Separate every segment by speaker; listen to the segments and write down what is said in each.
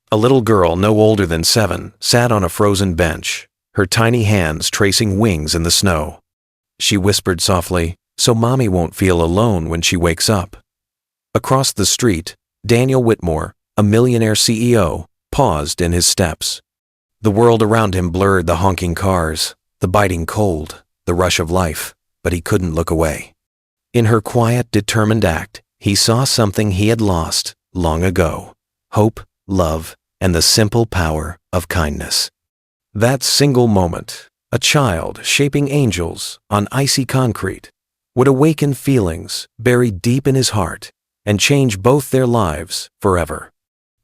Speaker 1: A little girl no older than 7 sat on a frozen bench, her tiny hands tracing wings in the snow. She whispered softly, "So Mommy won't feel alone when she wakes up." Across the street, Daniel Whitmore, a millionaire CEO, paused in his steps. The world around him blurred, the honking cars, the biting cold, the rush of life, but he couldn't look away. In her quiet, determined act, he saw something he had lost long ago: hope, love, and the simple power of kindness. That single moment, a child shaping angels on icy concrete, would awaken feelings buried deep in his heart and change both their lives forever.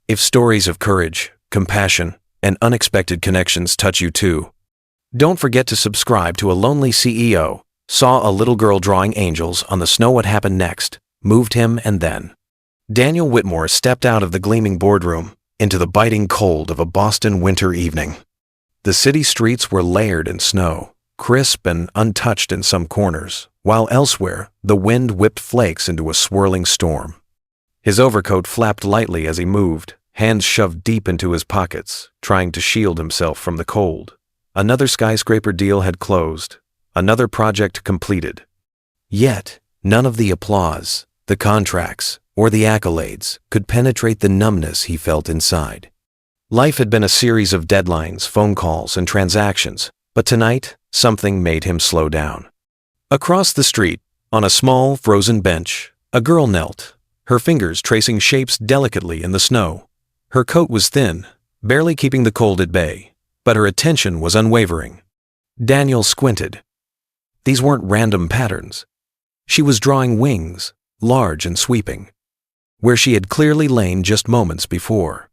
Speaker 1: If stories of courage, compassion, and unexpected connections touch you too, don't forget to subscribe to A Lonely CEO. Saw a little girl drawing angels on the snow. What happened next moved him, and then Daniel Whitmore stepped out of the gleaming boardroom into the biting cold of a Boston winter evening. The city streets were layered in snow, crisp and untouched in some corners, while elsewhere the wind whipped flakes into a swirling storm. His overcoat flapped lightly as he moved, hands shoved deep into his pockets, trying to shield himself from the cold. Another skyscraper deal had closed, another project completed. Yet, none of the applause, the contracts, or the accolades could penetrate the numbness he felt inside. Life had been a series of deadlines, phone calls, and transactions, but tonight, something made him slow down. Across the street, on a small, frozen bench, a girl knelt, her fingers tracing shapes delicately in the snow. Her coat was thin, barely keeping the cold at bay, but her attention was unwavering. Daniel squinted. These weren't random patterns. She was drawing wings, large and sweeping, where she had clearly lain just moments before.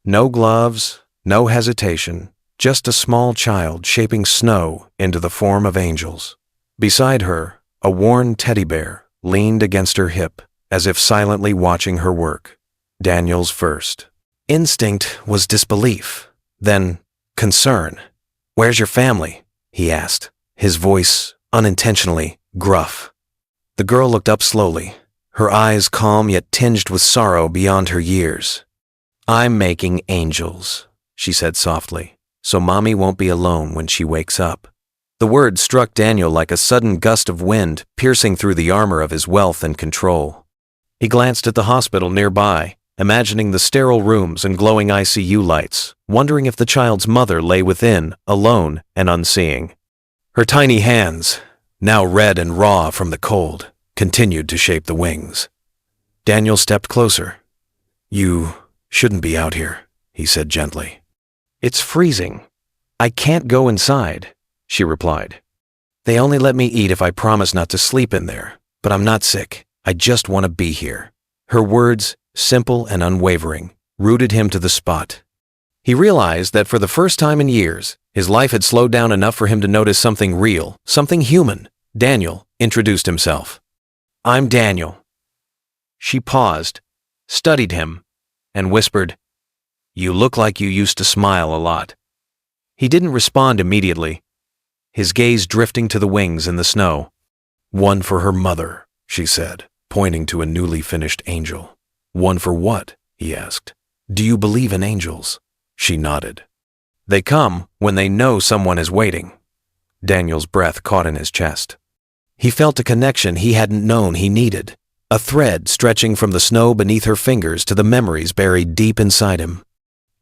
Speaker 1: No gloves, no hesitation, just a small child shaping snow into the form of angels. Beside her, a worn teddy bear leaned against her hip, as if silently watching her work. Daniel's first instinct was disbelief, then concern. "Where's your family?" he asked, his voice unintentionally gruff. The girl looked up slowly, her eyes calm yet tinged with sorrow beyond her years. "I'm making angels," she said softly, "so Mommy won't be alone when she wakes up." The word struck Daniel like a sudden gust of wind, piercing through the armor of his wealth and control. He glanced at the hospital nearby, imagining the sterile rooms and glowing ICU lights, wondering if the child's mother lay within, alone and unseeing. Her tiny hands, now red and raw from the cold, continued to shape the wings. Daniel stepped closer. "You shouldn't be out here," he said gently. "It's freezing. I can't go inside," she replied. "They only let me eat if I promise not to sleep in there, but I'm not sick. I just want to be here." Her words, simple and unwavering, rooted him to the spot. He realized that for the first time in years, his life had slowed down enough for him to notice something real, something human. Daniel introduced himself. "I'm Daniel." She paused, studied him, and whispered, "You look like you used to smile a lot." He didn't respond immediately, his gaze drifting to the wings in the snow. "One for her mother," she said, pointing to a newly finished angel. "One for what?" he asked. "Do you believe in angels?" She nodded. "They come when they know someone is waiting." Daniel's breath caught in his chest. He felt a connection he hadn't known he needed, a thread stretching from the snow beneath her fingers to the memories buried deep inside him.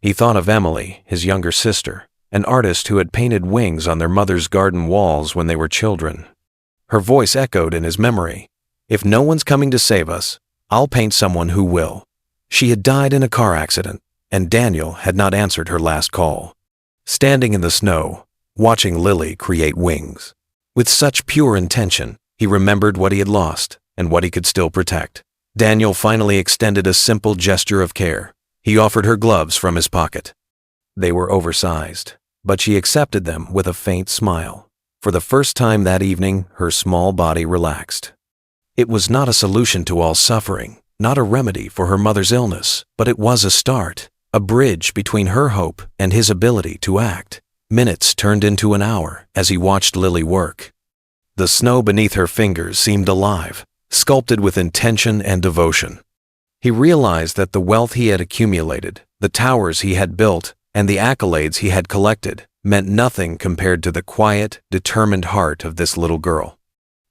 Speaker 1: He thought of Emily, his younger sister, an artist who had painted wings on their mother's garden walls when they were children. Her voice echoed in his memory. "If no one's coming to save us, I'll paint someone who will." She had died in a car accident, and Daniel had not answered her last call. Standing in the snow, watching Lily create wings. With such pure intention, he remembered what he had lost and what he could still protect. Daniel finally extended a simple gesture of care. He offered her gloves from his pocket. They were oversized, but she accepted them with a faint smile. For the first time that evening, her small body relaxed. It was not a solution to all suffering, not a remedy for her mother's illness, but it was a start, a bridge between her hope and his ability to act. Minutes turned into an hour as he watched Lily work. The snow beneath her fingers seemed alive, sculpted with intention and devotion. He realized that the wealth he had accumulated, The towers he had built and the accolades he had collected meant nothing compared to the quiet, determined heart of this little girl.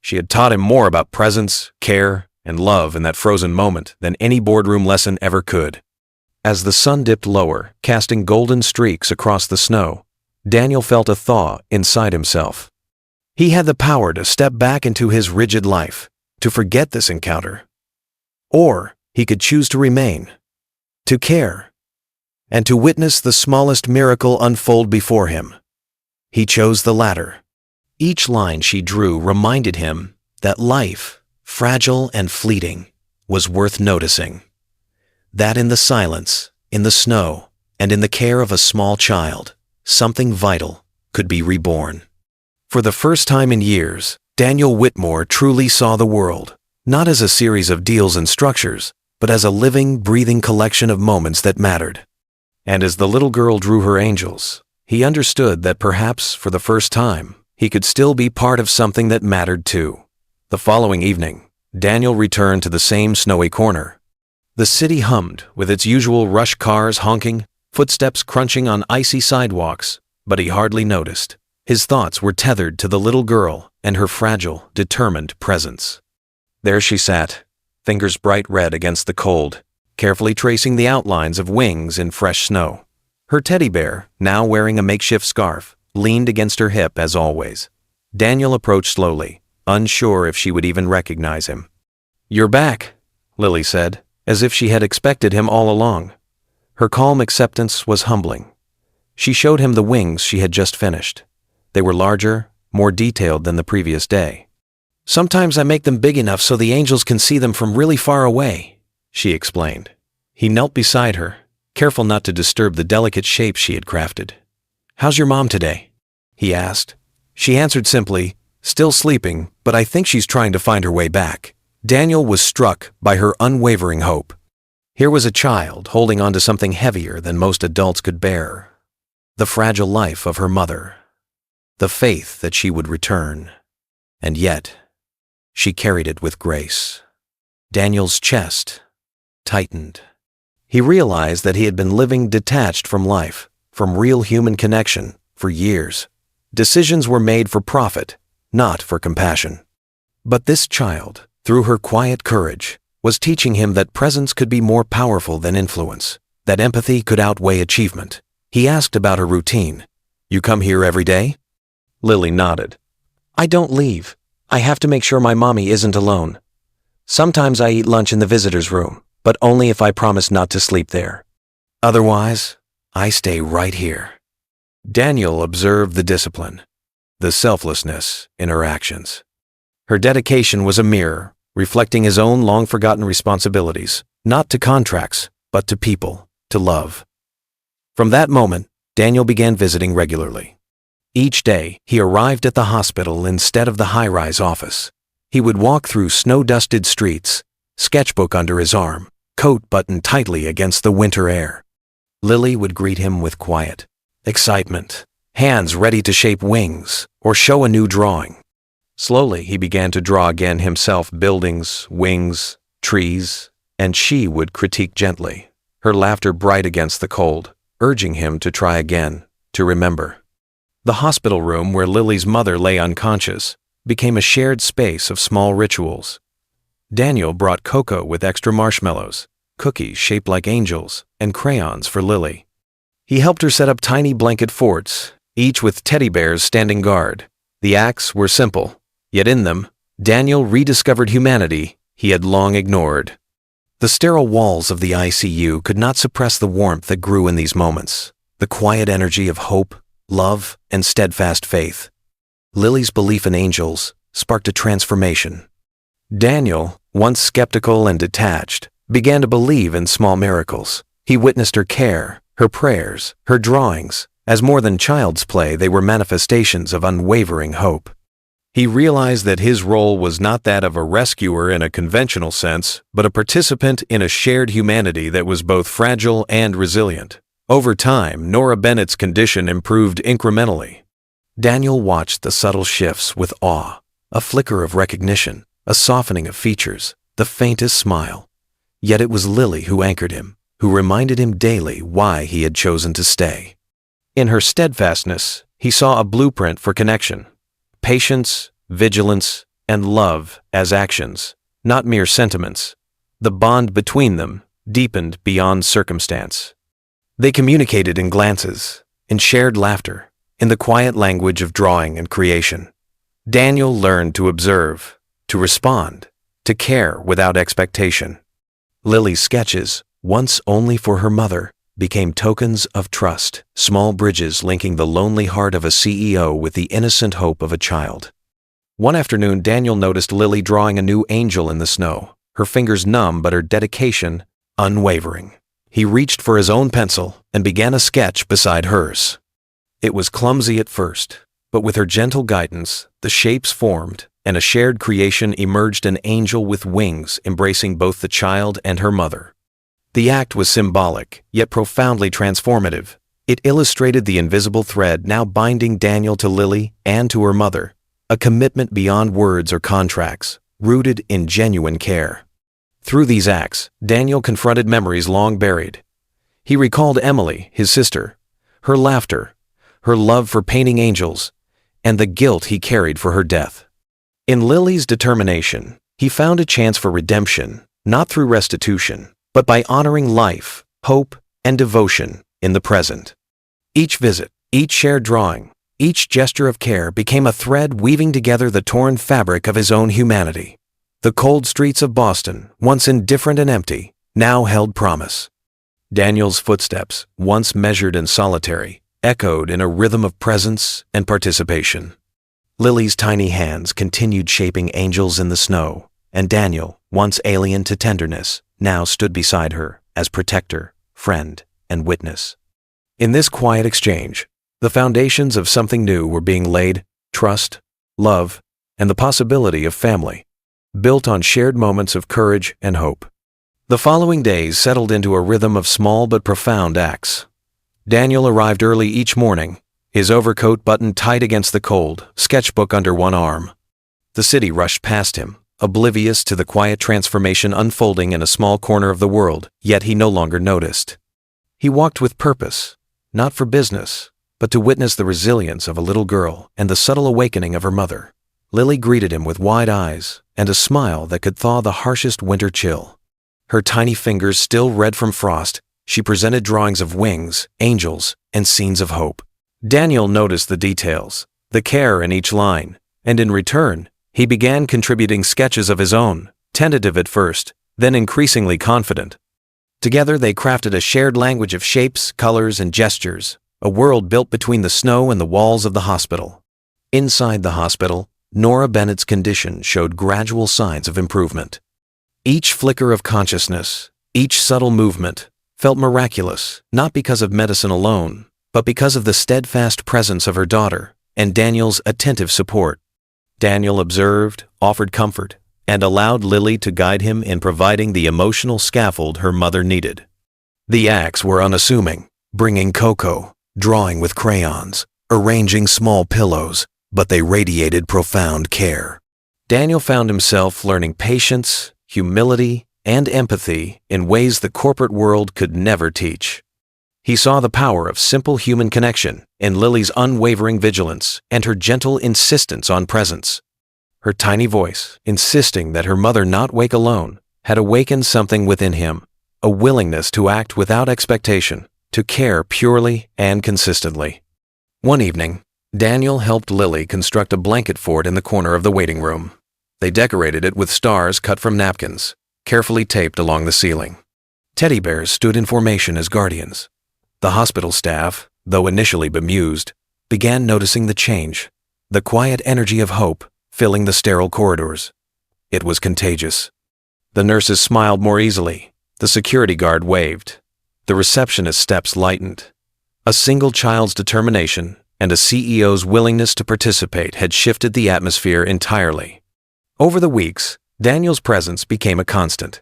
Speaker 1: She had taught him more about presence, care, and love in that frozen moment than any boardroom lesson ever could. As the sun dipped lower, casting golden streaks across the snow, Daniel felt a thaw inside himself. He had the power to step back into his rigid life, to forget this encounter. Or he could choose to remain, to care, and to witness the smallest miracle unfold before him. He chose the latter. Each line she drew reminded him that life, fragile and fleeting, was worth noticing. That in the silence, in the snow, and in the care of a small child, something vital could be reborn. For the first time in years, Daniel Whitmore truly saw the world, not as a series of deals and structures, but as a living, breathing collection of moments that mattered. And as the little girl drew her angels, he understood that perhaps for the first time, he could still be part of something that mattered too. The following evening, Daniel returned to the same snowy corner. The city hummed with its usual rush cars honking, footsteps crunching on icy sidewalks, but he hardly noticed. His thoughts were tethered to the little girl and her fragile, determined presence. There she sat, fingers bright red against the cold, carefully tracing the outlines of wings in fresh snow. Her teddy bear, now wearing a makeshift scarf, leaned against her hip as always. Daniel approached slowly, unsure if she would even recognize him. "You're back," Lily said, as if she had expected him all along. Her calm acceptance was humbling. She showed him the wings she had just finished. They were larger, more detailed than the previous day. "Sometimes I make them big enough so the angels can see them from really far away," she explained. He knelt beside her, careful not to disturb the delicate shape she had crafted. "How's your mom today?" he asked. She answered simply, "Still sleeping, but I think she's trying to find her way back." Daniel was struck by her unwavering hope. Here was a child holding on to something heavier than most adults could bear. The fragile life of her mother. The faith that she would return. And yet, she carried it with grace. Daniel's chest tightened. He realized that he had been living detached from life, from real human connection, for years. Decisions were made for profit, not for compassion. But this child, through her quiet courage, was teaching him that presence could be more powerful than influence, that empathy could outweigh achievement. He asked about her routine. "You come here every day?" Lily nodded. "I don't leave. I have to make sure my mommy isn't alone. Sometimes I eat lunch in the visitor's room, but only if I promise not to sleep there. Otherwise, I stay right here." Daniel observed the discipline, the selflessness in her actions. Her dedication was a mirror, reflecting his own long-forgotten responsibilities, not to contracts, but to people, to love. From that moment, Daniel began visiting regularly. Each day, he arrived at the hospital instead of the high-rise office. He would walk through snow-dusted streets, sketchbook under his arm, coat buttoned tightly against the winter air. Lily would greet him with quiet excitement, hands ready to shape wings or show a new drawing. Slowly, he began to draw again himself buildings, wings, trees, and she would critique gently, her laughter bright against the cold, urging him to try again, to remember. The hospital room where Lily's mother lay unconscious became a shared space of small rituals. Daniel brought cocoa with extra marshmallows, cookies shaped like angels, and crayons for Lily. He helped her set up tiny blanket forts, each with teddy bears standing guard. The acts were simple. Yet in them, Daniel rediscovered humanity he had long ignored. The sterile walls of the ICU could not suppress the warmth that grew in these moments, the quiet energy of hope, love, and steadfast faith. Lily's belief in angels sparked a transformation. Daniel, once skeptical and detached, began to believe in small miracles. He witnessed her care, her prayers, her drawings. As more than child's play, they were manifestations of unwavering hope. He realized that his role was not that of a rescuer in a conventional sense, but a participant in a shared humanity that was both fragile and resilient. Over time, Nora Bennett's condition improved incrementally. Daniel watched the subtle shifts with awe, a flicker of recognition, a softening of features, the faintest smile. Yet it was Lily who anchored him, who reminded him daily why he had chosen to stay. In her steadfastness, he saw a blueprint for connection: patience, vigilance, and love as actions, not mere sentiments. The bond between them deepened beyond circumstance. They communicated in glances, in shared laughter, in the quiet language of drawing and creation. Daniel learned to observe, to respond, to care without expectation. Lily's sketches, once only for her mother, became tokens of trust, small bridges linking the lonely heart of a CEO with the innocent hope of a child. One afternoon, Daniel noticed Lily drawing a new angel in the snow, her fingers numb but her dedication unwavering. He reached for his own pencil and began a sketch beside hers. It was clumsy at first, but with her gentle guidance, the shapes formed, and a shared creation emerged: an angel with wings embracing both the child and her mother. The act was symbolic, yet profoundly transformative. It illustrated the invisible thread now binding Daniel to Lily and to her mother, a commitment beyond words or contracts, rooted in genuine care. Through these acts, Daniel confronted memories long buried. He recalled Emily, his sister, her laughter, her love for painting angels, and the guilt he carried for her death. In Lily's determination, he found a chance for redemption, not through restitution, but by honoring life, hope, and devotion in the present. Each visit, each shared drawing, each gesture of care became a thread weaving together the torn fabric of his own humanity. The cold streets of Boston, once indifferent and empty, now held promise. Daniel's footsteps, once measured and solitary, echoed in a rhythm of presence and participation. Lily's tiny hands continued shaping angels in the snow, and Daniel, once alien to tenderness, now stood beside her as protector, friend, and witness. In this quiet exchange, the foundations of something new were being laid: trust, love, and the possibility of family, built on shared moments of courage and hope. The following days settled into a rhythm of small but profound acts. Daniel arrived early each morning, his overcoat buttoned tight against the cold, sketchbook under one arm. The city rushed past him, oblivious to the quiet transformation unfolding in a small corner of the world, yet he no longer noticed. He walked with purpose, not for business, but to witness the resilience of a little girl and the subtle awakening of her mother. Lily greeted him with wide eyes and a smile that could thaw the harshest winter chill. Her tiny fingers still red from frost, she presented drawings of wings, angels, and scenes of hope. Daniel noticed the details, the care in each line, and in return, he began contributing sketches of his own, tentative at first, then increasingly confident. Together they crafted a shared language of shapes, colors, and gestures, a world built between the snow and the walls of the hospital. Inside the hospital, Nora Bennett's condition showed gradual signs of improvement. Each flicker of consciousness, each subtle movement, felt miraculous, not because of medicine alone, but because of the steadfast presence of her daughter and Daniel's attentive support. Daniel observed, offered comfort, and allowed Lily to guide him in providing the emotional scaffold her mother needed. The acts were unassuming, bringing cocoa, drawing with crayons, arranging small pillows, but they radiated profound care. Daniel found himself learning patience, humility, and empathy in ways the corporate world could never teach. He saw the power of simple human connection in Lily's unwavering vigilance and her gentle insistence on presence. Her tiny voice, insisting that her mother not wake alone, had awakened something within him, a willingness to act without expectation, to care purely and consistently. One evening, Daniel helped Lily construct a blanket fort in the corner of the waiting room. They decorated it with stars cut from napkins, carefully taped along the ceiling. Teddy bears stood in formation as guardians. The hospital staff, though initially bemused, began noticing the change, the quiet energy of hope filling the sterile corridors. It was contagious. The nurses smiled more easily, the security guard waved, the receptionist's steps lightened. A single child's determination and a CEO's willingness to participate had shifted the atmosphere entirely. Over the weeks, Daniel's presence became a constant.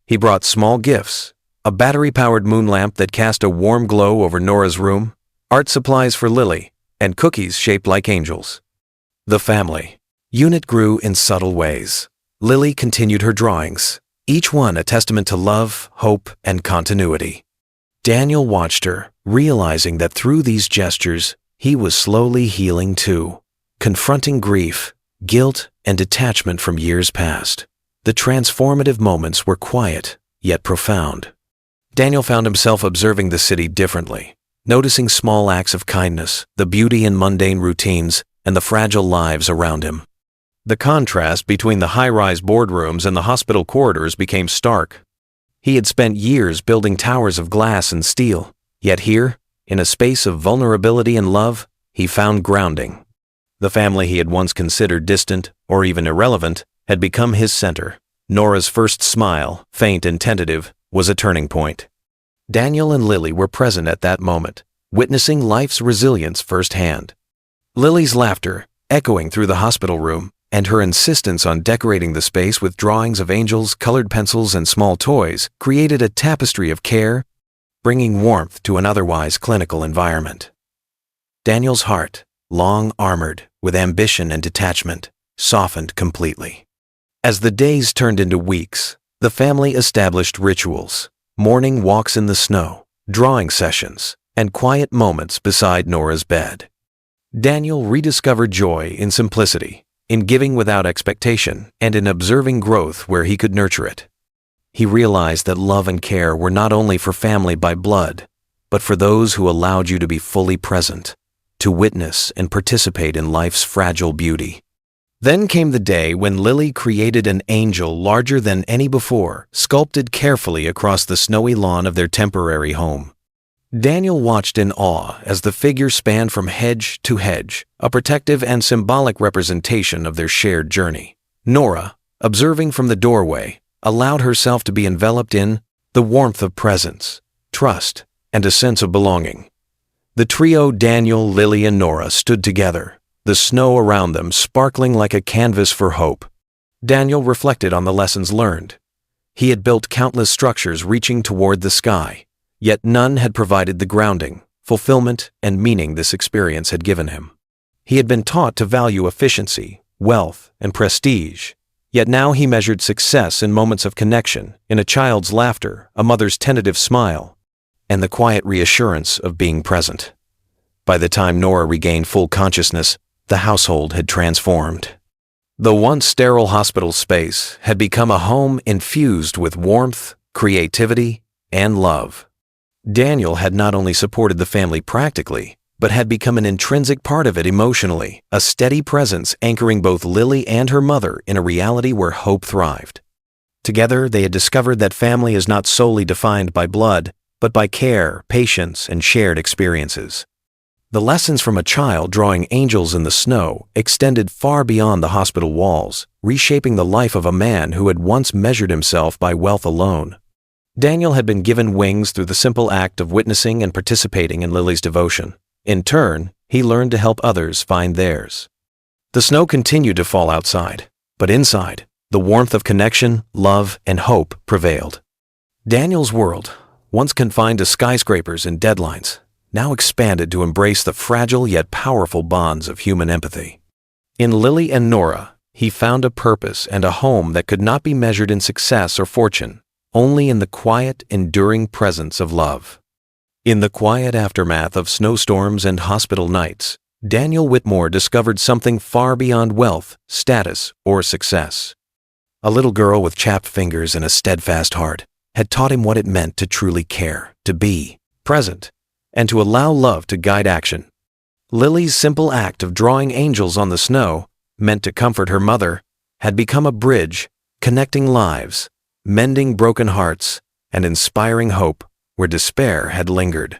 Speaker 1: He brought small gifts, a battery-powered moon lamp that cast a warm glow over Nora's room, art supplies for Lily, and cookies shaped like angels. The family unit grew in subtle ways. Lily continued her drawings, each one a testament to love, hope, and continuity. Daniel watched her, realizing that through these gestures, he was slowly healing too, confronting grief, guilt, and detachment from years past. The transformative moments were quiet, yet profound. Daniel found himself observing the city differently, noticing small acts of kindness, the beauty in mundane routines, and the fragile lives around him. The contrast between the high-rise boardrooms and the hospital corridors became stark. He had spent years building towers of glass and steel, yet here, in a space of vulnerability and love, he found grounding. The family he had once considered distant or even irrelevant had become his center. Nora's first smile, faint and tentative, was a turning point. Daniel and Lily were present at that moment, witnessing life's resilience firsthand. Lily's laughter, echoing through the hospital room, and her insistence on decorating the space with drawings of angels, colored pencils, and small toys created a tapestry of care, bringing warmth to an otherwise clinical environment. Daniel's heart, long armored with ambition and detachment, softened completely. As the days turned into weeks, the family established rituals, morning walks in the snow, drawing sessions, and quiet moments beside Nora's bed. Daniel rediscovered joy in simplicity, in giving without expectation, and in observing growth where he could nurture it. He realized that love and care were not only for family by blood, but for those who allowed you to be fully present, to witness and participate in life's fragile beauty. Then came the day when Lily created an angel larger than any before, sculpted carefully across the snowy lawn of their temporary home. Daniel watched in awe as the figure spanned from hedge to hedge, a protective and symbolic representation of their shared journey. Nora, observing from the doorway, allowed herself to be enveloped in the warmth of presence, trust, and a sense of belonging. The trio Daniel, Lily, and Nora stood together, the snow around them sparkling like a canvas for hope. Daniel reflected on the lessons learned. He had built countless structures reaching toward the sky, yet none had provided the grounding, fulfillment, and meaning this experience had given him. He had been taught to value efficiency, wealth, and prestige, yet now he measured success in moments of connection, in a child's laughter, a mother's tentative smile, and the quiet reassurance of being present. By the time Nora regained full consciousness, the household had transformed. The once sterile hospital space had become a home infused with warmth, creativity, and love. Daniel had not only supported the family practically, but had become an intrinsic part of it emotionally, a steady presence anchoring both Lily and her mother in a reality where hope thrived. Together, they had discovered that family is not solely defined by blood, but by care, patience, and shared experiences. The lessons from a child drawing angels in the snow extended far beyond the hospital walls, reshaping the life of a man who had once measured himself by wealth alone. Daniel had been given wings through the simple act of witnessing and participating in Lily's devotion. In turn, he learned to help others find theirs. The snow continued to fall outside, but inside, the warmth of connection, love, and hope prevailed. Daniel's world, once confined to skyscrapers and deadlines, now expanded to embrace the fragile yet powerful bonds of human empathy. In Lily and Nora, he found a purpose and a home that could not be measured in success or fortune, only in the quiet, enduring presence of love. In the quiet aftermath of snowstorms and hospital nights, Daniel Whitmore discovered something far beyond wealth, status, or success. A little girl with chapped fingers and a steadfast heart had taught him what it meant to truly care, to be present, and to allow love to guide action. Lily's simple act of drawing angels on the snow, meant to comfort her mother, had become a bridge, connecting lives, mending broken hearts, and inspiring hope where despair had lingered.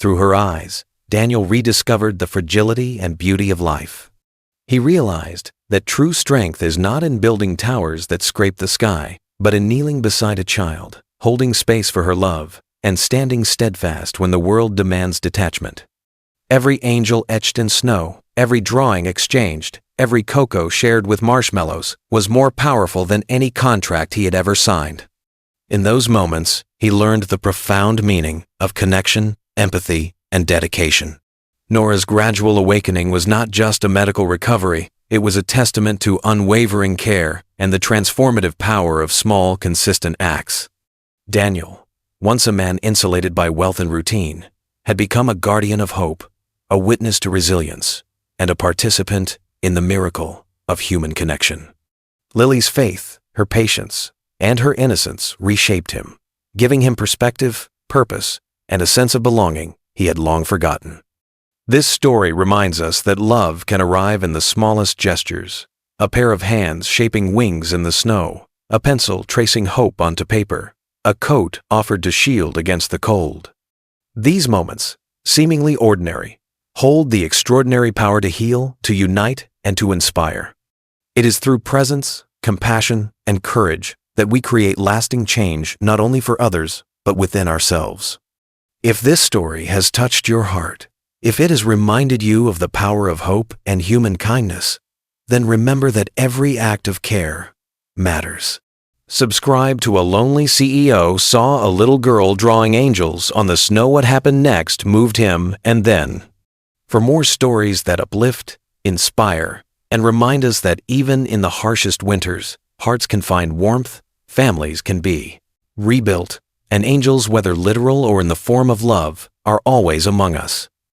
Speaker 1: Through her eyes, Daniel rediscovered the fragility and beauty of life. He realized that true strength is not in building towers that scrape the sky, but in kneeling beside a child, holding space for her love, and standing steadfast when the world demands detachment. Every angel etched in snow, every drawing exchanged, every cocoa shared with marshmallows was more powerful than any contract he had ever signed. In those moments, he learned the profound meaning of connection, empathy, and dedication. Nora's gradual awakening was not just a medical recovery, it was a testament to unwavering care and the transformative power of small, consistent acts. Daniel, once a man insulated by wealth and routine, had become a guardian of hope, a witness to resilience, and a participant in the miracle of human connection. Lily's faith, her patience, and her innocence reshaped him, giving him perspective, purpose, and a sense of belonging he had long forgotten. This story reminds us that love can arrive in the smallest gestures: a pair of hands shaping wings in the snow, a pencil tracing hope onto paper, a coat offered to shield against the cold. These moments, seemingly ordinary, hold the extraordinary power to heal, to unite, and to inspire. It is through presence, compassion, and courage that we create lasting change not only for others, but within ourselves. If this story has touched your heart, if it has reminded you of the power of hope and human kindness, then remember that every act of care matters. Subscribe to A Lonely CEO Saw a Little Girl Drawing Angels on the Snow. What Happened Next Moved Him and Then. For more stories that uplift, inspire, and remind us that even in the harshest winters, hearts can find warmth, families can be rebuilt, and angels, whether literal or in the form of love, are always among us.